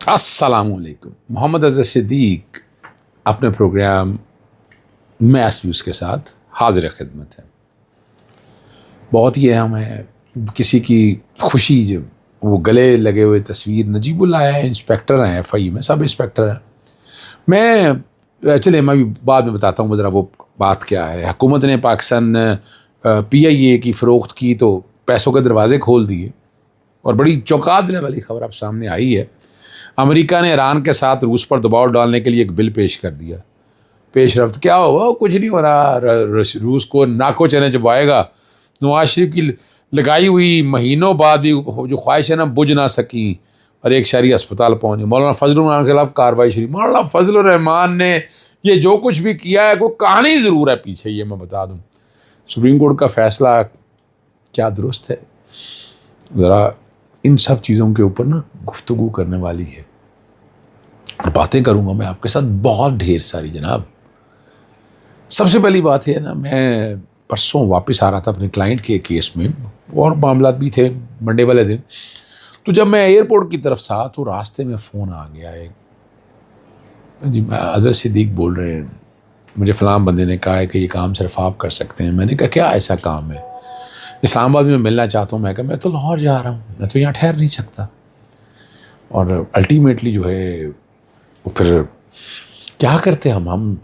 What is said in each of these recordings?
السلام علیکم. محمد افضل صدیق اپنے پروگرام میس ویوز کے ساتھ حاضر خدمت ہے. بہت یہ ہمیں کسی کی خوشی جب وہ گلے لگے ہوئے تصویر نجیب اللہ ہے، انسپیکٹر ہیں ایف آئی میں، سب انسپیکٹر ہیں. میں بھی بعد میں بتاتا ہوں ذرا وہ بات کیا ہے. حکومت نے پاکستان پی آئی اے کی فروخت کی تو پیسوں کے دروازے کھول دیے، اور بڑی چونکا دینے والی خبر اب سامنے آئی ہے. امریکہ نے ایران کے ساتھ روس پر دباؤ ڈالنے کے لیے ایک بل پیش کر دیا. پیش رفت کیا ہوا؟ کچھ نہیں ہو رہا. روس کو ناکو چنے چبائے گا. نواز شریف کی لگائی ہوئی مہینوں بعد بھی جو خواہش ہے نا بجھ نہ سکیں، اور ایک شہری اسپتال پہنچے. مولانا فضل الرحمان کے خلاف کارروائی شروع. مولانا فضل الرحمان نے یہ جو کچھ بھی کیا ہے کوئی کہانی ضرور ہے پیچھے، یہ میں بتا دوں. سپریم کورٹ کا فیصلہ کیا درست ہے؟ ذرا ان سب چیزوں کے اوپر نا گفتگو کرنے والی ہے، اور باتیں کروں گا میں آپ کے ساتھ بہت ڈھیر ساری جناب. سب سے پہلی بات ہے نا، میں پرسوں واپس آ رہا تھا اپنے کلائنٹ کے کیس میں، اور معاملات بھی تھے منڈے والے دن. تو جب میں ایئرپورٹ کی طرف تھا تو راستے میں فون آ گیا ہے، جی میں حضرت صدیق بول رہے ہیں، مجھے فلاں بندے نے کہا ہے کہ یہ کام صرف آپ کر سکتے ہیں. میں نے کہا کیا ایسا کام ہے؟ اسلام آباد میں ملنا چاہتا ہوں. میں کہا میں تو لاہور جا رہا ہوں، میں تو یہاں ٹھہر نہیں سکتا. اور الٹیمیٹلی جو ہے وہ پھر کیا کرتے ہم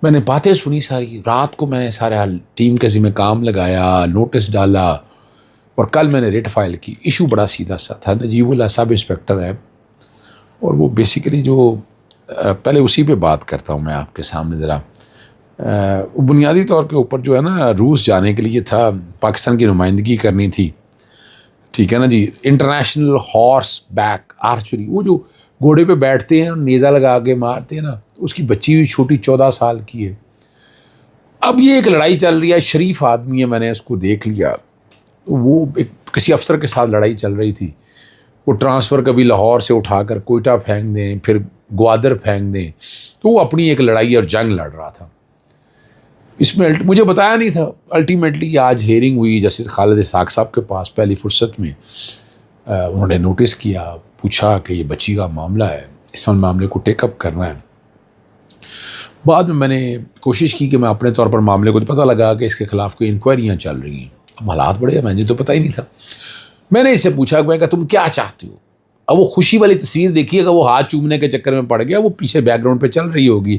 میں نے باتیں سنی ساری رات کو. میں نے سارے ٹیم کے ذمہ کام لگایا، نوٹس ڈالا، اور کل میں نے ریٹ فائل کی. ایشو بڑا سیدھا سا تھا. نجیب اللہ سب انسپیکٹر ہے، اور وہ بیسیکلی جو پہلے اسی پہ بات کرتا ہوں میں آپ کے سامنے. ذرا بنیادی طور کے اوپر جو ہے نا روس جانے کے لیے تھا، پاکستان کی نمائندگی کرنی تھی، ٹھیک ہے نا جی. انٹرنیشنل ہارس بیک آرچری، وہ جو گھوڑے پہ بیٹھتے ہیں اور نیزہ لگا کے مارتے ہیں نا، اس کی بچی ہوئی چھوٹی 14 سال کی ہے. اب یہ ایک لڑائی چل رہی ہے. شریف آدمی ہے، میں نے اس کو دیکھ لیا. وہ کسی افسر کے ساتھ لڑائی چل رہی تھی. وہ ٹرانسفر کبھی لاہور سے اٹھا کر کوئٹہ پھینک دیں، پھر گوادر پھینک دیں. تو وہ اپنی ایک لڑائی اور جنگ لڑ رہا تھا. اس میں مجھے بتایا نہیں تھا. الٹیمیٹلی آج ہیئرنگ ہوئی جسٹس خالد اسحاق صاحب کے پاس. پہلی فرصت میں انہوں نے نوٹس کیا، پوچھا کہ یہ بچی کا معاملہ ہے، اس معاملے کو ٹیک اپ کرنا ہے. بعد میں نے کوشش کی کہ میں اپنے طور پر معاملے کو، پتہ لگا کہ اس کے خلاف کوئی انکوائریاں چل رہی ہیں. اب حالات بڑے ہیں، مجھے تو پتہ ہی نہیں تھا. میں نے اس سے پوچھا کہ تم کیا چاہتے ہو؟ اب وہ خوشی والی تصویر دیکھیے گا، وہ ہاتھ چومنے کے چکر میں پڑ گیا، وہ پیچھے بیک گراؤنڈ پہ چل رہی ہوگی.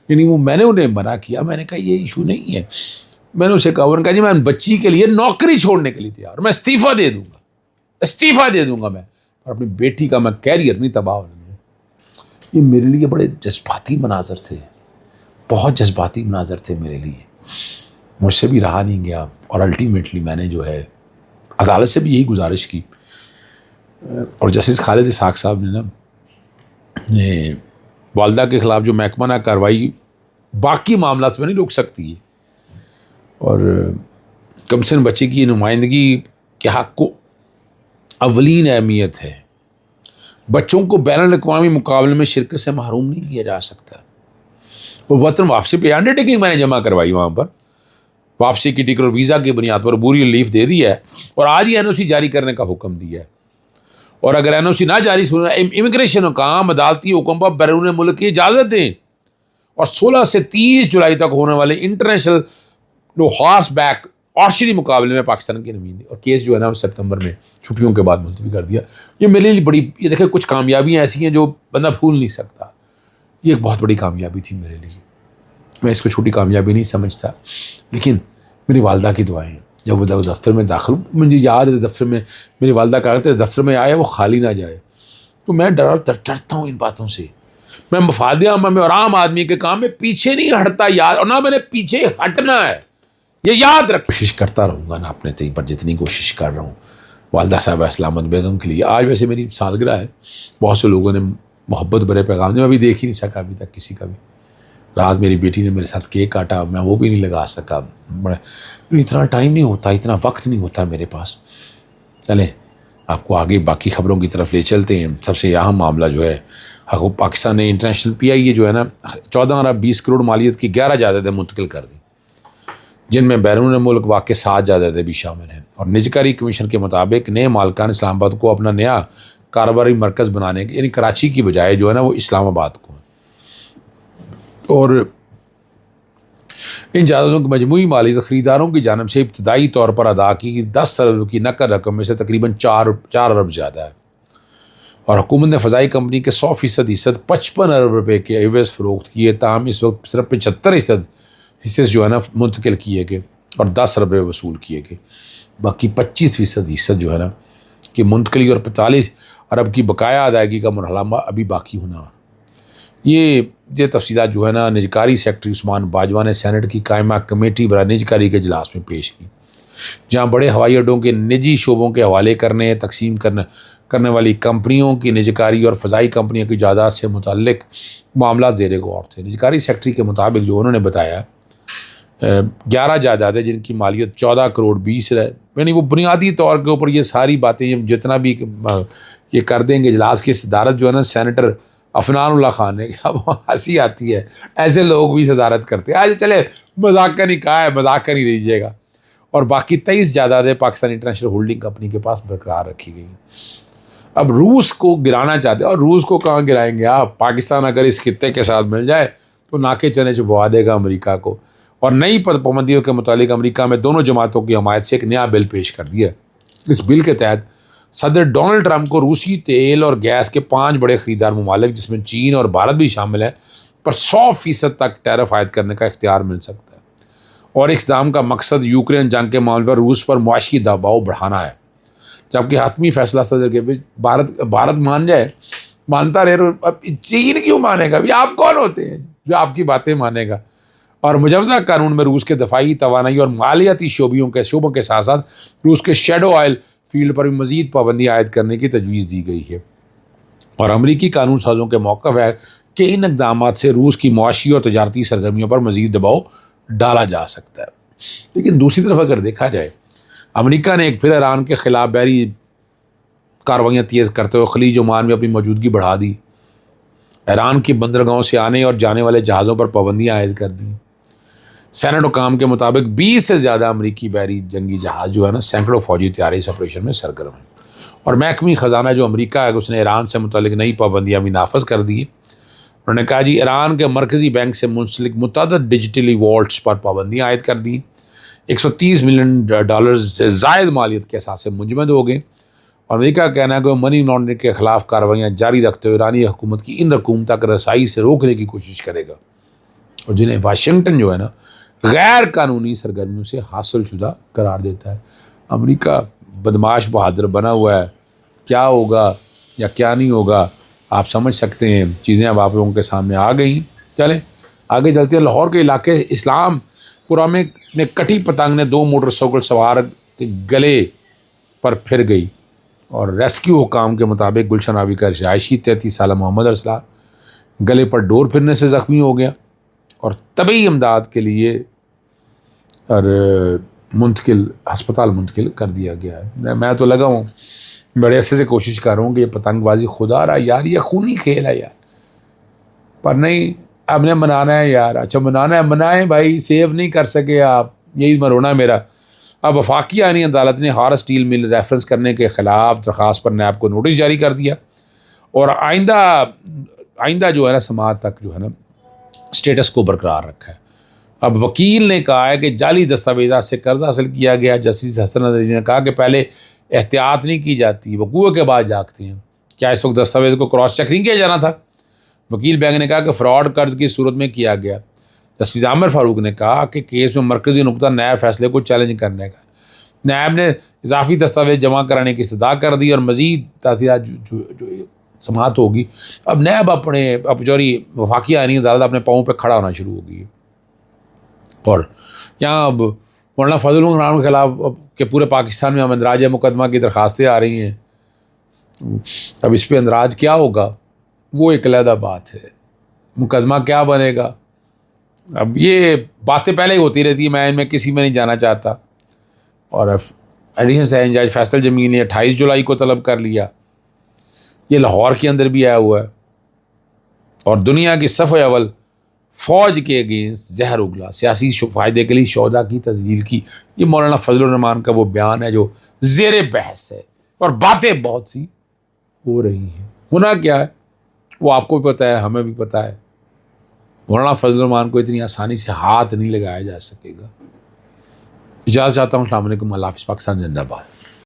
یعنی وہ میں نے انہیں منع کیا. میں نے کہا یہ ایشو نہیں ہے. میں نے اسے کہا، انہوں نے کہا جی میں بچی کے لیے نوکری چھوڑنے کے لیے تیار ہوں، میں استعفیٰ دے دوں گا، استعفیٰ دے دوں گا میں، اور اپنی بیٹی کا میں کیریئر نہیں تباہ ہونے دوں. یہ میرے لیے بڑے جذباتی مناظر تھے، بہت جذباتی مناظر تھے میرے لیے. مجھ سے بھی رہا نہیں گیا، اور الٹیمیٹلی میں نے جو ہے عدالت سے بھی یہی گزارش کی. اور جسٹس خالد اسحاق صاحب نے نا والدہ کے خلاف جو محکمہ کارروائی باقی معاملات میں نہیں روک سکتی ہے، اور کم سے کم بچے کی نمائندگی کے حق کو اولین اہمیت ہے. بچوں کو بین الاقوامی مقابلے میں شرکت سے محروم نہیں کیا جا سکتا. اور وطن واپسی پہ انڈر ٹیکنگ میں نے جمع کروائی، وہاں پر واپسی کی ٹکٹ اور ویزا کی بنیاد پر عبوری ریلیف دے دی ہے، اور آج ہی این او سی جاری کرنے کا حکم دیا ہے. اور اگر این او سی نہ جاری سنا، امیگریشن کام عدالتی حکم پر بیرون ملک کی اجازت دیں. اور 16 سے 30 جولائی تک ہونے والے انٹرنیشنل ہارس بیک آرچری مقابلے میں پاکستان کے نمائندے، اور کیس جو ہے نا سپتمبر میں چھٹیوں کے بعد ملتوی کر دیا. یہ میرے لیے بڑی، یہ دیکھیں کچھ کامیابیاں ایسی ہیں جو بندہ بھول نہیں سکتا. یہ ایک بہت بڑی کامیابی تھی میرے لیے. میں اس کو چھوٹی کامیابی نہیں سمجھتا، لیکن میری والدہ کی دعائیں. جب وہ دفتر میں داخل، مجھے یاد ہے دفتر میں میری والدہ کہا کرتے دفتر میں آئے وہ خالی نہ جائے. تو میں ڈرتا ہوں ان باتوں سے. میں مفاد عامہ میں اور عام آدمی کے کام میں پیچھے نہیں ہٹتا یاد، اور نہ میں نے پیچھے ہٹنا ہے. یہ یاد رکھ، کوشش کرتا رہوں گا نا اپنے طریق پر جتنی کوشش کر رہا ہوں والدہ صاحبہ سلامت بیگم کے لیے. آج ویسے میری سالگرہ ہے، بہت سے لوگوں نے محبت بھرے پیغام دے، میں ابھی دیکھ ہی نہیں سکا ابھی تک کسی کا بھی. رات میری بیٹی نے میرے ساتھ کیک کاٹا، میں وہ بھی نہیں لگا سکا. اتنا ٹائم نہیں ہوتا، اتنا وقت نہیں ہوتا میرے پاس. چلیں آپ کو آگے باقی خبروں کی طرف لے چلتے ہیں. سب سے اہم معاملہ جو ہے، پاکستان نے انٹرنیشنل پی آئی اے جو ہے نا 14 ارب 20 کروڑ مالیت کی 11 جائیدادیں منتقل کر دی، جن میں بیرون ملک واقع 7 جائیدادیں بھی شامل ہیں. اور نجکاری کمیشن کے مطابق نئے مالکان اسلام آباد کو اپنا نیا کاروباری مرکز بنانے کے، یعنی کراچی کی بجائے جو ہے نا وہ اسلام آباد کو ہے۔ اور ان جائیدادوں کی مجموعی مالیت خریداروں کی جانب سے ابتدائی طور پر ادا کی 10 ارب کی نقد رقم میں سے تقریباً 4 ارب زیادہ ہے، اور حکومت نے فضائی کمپنی کے 100% حصہ 55 ارب روپے کے عوض فروخت کیے۔ تاہم اس وقت صرف 75% حصے جو ہے نا منتقل کیے گئے اور 10 ارب روپے وصول کیے گئے، باقی 25% حصہ جو ہے نا کہ منتقلی اور 45 ارب کی بقایا ادائیگی کا مرحلہ ابھی باقی ہونا۔ یہ تفصیلات جو ہے نا نجکاری سیکرٹری عثمان باجوہ نے سینٹ کی قائمہ کمیٹی برائے نجکاری کے اجلاس میں پیش کی، جہاں بڑے ہوائی اڈوں کے نجی شعبوں کے حوالے تقسیم کرنے والی کمپنیوں کی نجکاری اور فضائی کمپنیوں کی جائیداد سے متعلق معاملات زیر غور تھے۔ نجکاری سیکرٹری کے مطابق جو انہوں نے بتایا 11 جائیدادیں جن کی مالیت 14 کروڑ 20 ہے، یعنی وہ بنیادی طور کے اوپر یہ ساری باتیں جتنا بھی یہ کر دیں گے اجلاس کی صدارت جو ہے نا سینیٹر عفنان اللہ خان نے۔ اب ہنسی آتی ہے، ایسے لوگ بھی صدارت کرتے ہیں، آج چلے مذاق کا نہیں کہا ہے، مذاق کا نہیں لیجیے گا۔ اور باقی 23 جائیدادیں پاکستان انٹرنیشنل ہولڈنگ کمپنی کے پاس برقرار رکھی گئی ہیں۔ اب روس کو گرانا چاہتے ہیں، اور روس کو کہاں گرائیں گے آپ؟ پاکستان اگر اس خطے کے ساتھ مل جائے تو ناکے چنے چبوا دے گا امریکہ کو۔ اور نئی پابندیوں کے متعلق امریکہ میں دونوں جماعتوں کی حمایت سے ایک نیا بل پیش کر دیا۔ اس بل کے تحت صدر ڈونلڈ ٹرمپ کو روسی تیل اور گیس کے 5 بڑے خریدار ممالک جس میں چین اور بھارت بھی شامل ہے پر 100% تک ٹیرف عائد کرنے کا اختیار مل سکتا ہے، اور اس اقدام کا مقصد یوکرین جنگ کے معاملے پر روس پر معاشی دباؤ بڑھانا ہے، جبکہ حتمی فیصلہ صدر کے بیچ بھارت مان جائے، مانتا رہے، اب چین کیوں مانے گا؟ آپ کون ہوتے ہیں جو آپ کی باتیں مانے گا؟ اور مجوزہ قانون میں روس کے دفاعی توانائی اور مالیاتی شعبوں کے ساتھ ساتھ روس کے شیڈو آئل فیلڈ پر بھی مزید پابندی عائد کرنے کی تجویز دی گئی ہے، اور امریکی قانون سازوں کے موقف ہے کہ ان اقدامات سے روس کی معاشی اور تجارتی سرگرمیوں پر مزید دباؤ ڈالا جا سکتا ہے۔ لیکن دوسری طرف اگر دیکھا جائے، امریکہ نے ایک پھر ایران کے خلاف بحری کارروائیاں تیز کرتے ہوئے خلیج عمان میں اپنی موجودگی بڑھا دی، ایران کی بندرگاہوں سے آنے اور جانے والے جہازوں پر پابندیاں عائد کر دیں۔ سینٹ حکام کے مطابق 20 سے زیادہ امریکی بحری جنگی جہاز جو ہے نا سینکڑوں فوجی تیاری اس آپریشن میں سرگرم ہیں، اور محکمہ خزانہ جو امریکہ ہے اس نے ایران سے متعلق نئی پابندیاں بھی نافذ کر دی۔ انہوں نے کہا جی ایران کے مرکزی بینک سے منسلک متعدد ڈیجیٹلی والٹس پر پابندیاں عائد کر دی، $130 ملین سے زائد مالیت کے اثاثے منجمد ہو گئے، اور امریکہ کا کہنا ہے کہ وہ منی لانڈرنگ کے خلاف کارروائیاں جاری رکھتے ہوئے ایرانی حکومت کی ان رقوم تک رسائی سے روکنے کی کوشش کرے گا، اور جنہیں واشنگٹن جو ہے نا غیر قانونی سرگرمیوں سے حاصل شدہ قرار دیتا ہے۔ امریکہ بدماش بہادر بنا ہوا ہے، کیا ہوگا یا کیا نہیں ہوگا آپ سمجھ سکتے ہیں۔ چیزیں اب آپ لوگوں کے سامنے آ گئیں، چلیں آگے چلتے ہیں۔ لاہور کے علاقے اسلام پورہ میں کٹی پتنگ نے 2 موٹر سائیکل سوار کے گلے پر پھر گئی، اور ریسکیو حکام کے مطابق گلشن آبی کا رہائشی 33 سالہ محمد ارسلان گلے پر ڈور پھرنے سے زخمی ہو گیا اور طبی امداد کے لیے اور ہسپتال منتقل کر دیا گیا ہے۔ میں تو لگا ہوں بڑے عرصے سے کوشش کر رہا ہوں کہ یہ پتنگ بازی خدا رہا یار، یہ خونی کھیل ہے یار، پر نہیں، اب نے منانا ہے یار۔ اچھا منانا ہے، منائیں بھائی، سیو نہیں کر سکے آپ، یہی مرونا میرا۔ اب وفاقی آئینی عدالت نے ہار اسٹیل مل ریفرنس کرنے کے خلاف درخواست پر نیب کو نوٹس جاری کر دیا، اور آئندہ جو ہے نا سماعت تک جو ہے نا اسٹیٹس کو برقرار رکھا ہے۔ اب وکیل نے کہا ہے کہ جعلی دستاویزات سے قرض حاصل کیا گیا۔ جسٹس حسن ندوی نے کہا کہ پہلے احتیاط نہیں کی جاتی، وقوع کے بعد جاگتے ہیں، کیا اس وقت دستاویز کو کراس چیک نہیں کیا جانا تھا؟ وکیل بینک نے کہا کہ فراڈ قرض کی صورت میں کیا گیا۔ جسٹس عامر فاروق نے کہا کہ کیس میں مرکزی نقطہ نیب فیصلے کو چیلنج کرنے کا، نیب نے اضافی دستاویز جمع کرانے کی استدعا کر دی، اور مزید تحقیقات جو سماعت ہوگی اب نیب اب جوری وفاقی آئینی عدالت اپنے پاؤں پہ کھڑا ہونا شروع ہوگی، اور یہاں اب مولانا فضل الرحمان کے خلاف کہ پورے پاکستان میں اب اندراج مقدمہ کی درخواستیں آ رہی ہیں۔ اب اس پہ اندراج کیا ہوگا وہ ایک علیحدہ بات ہے، مقدمہ کیا بنے گا، اب یہ باتیں پہلے ہی ہوتی رہتی ہیں، میں ان میں کسی میں نہیں جانا چاہتا۔ اور ایڈیشنل سیشن جج فیصل جمیل نے 28 جولائی کو طلب کر لیا، یہ لاہور کے اندر بھی آیا ہوا ہے، اور دنیا کی صف اول فوج کے اگینسٹ زہر اگلا، سیاسی فائدے کے لیے شہداء کی تذلیل کی۔ یہ مولانا فضل الرحمان کا وہ بیان ہے جو زیر بحث ہے، اور باتیں بہت سی ہو رہی ہیں. ہونا کیا ہے وہ آپ کو بھی پتہ ہے, ہمیں بھی پتہ ہے. مولانا فضل الرحمان کو اتنی آسانی سے ہاتھ نہیں لگایا جا سکے گا. اجازت چاہتا ہوں. السلام علیکم. اللہ حافظ. پاکستان زندہ باد.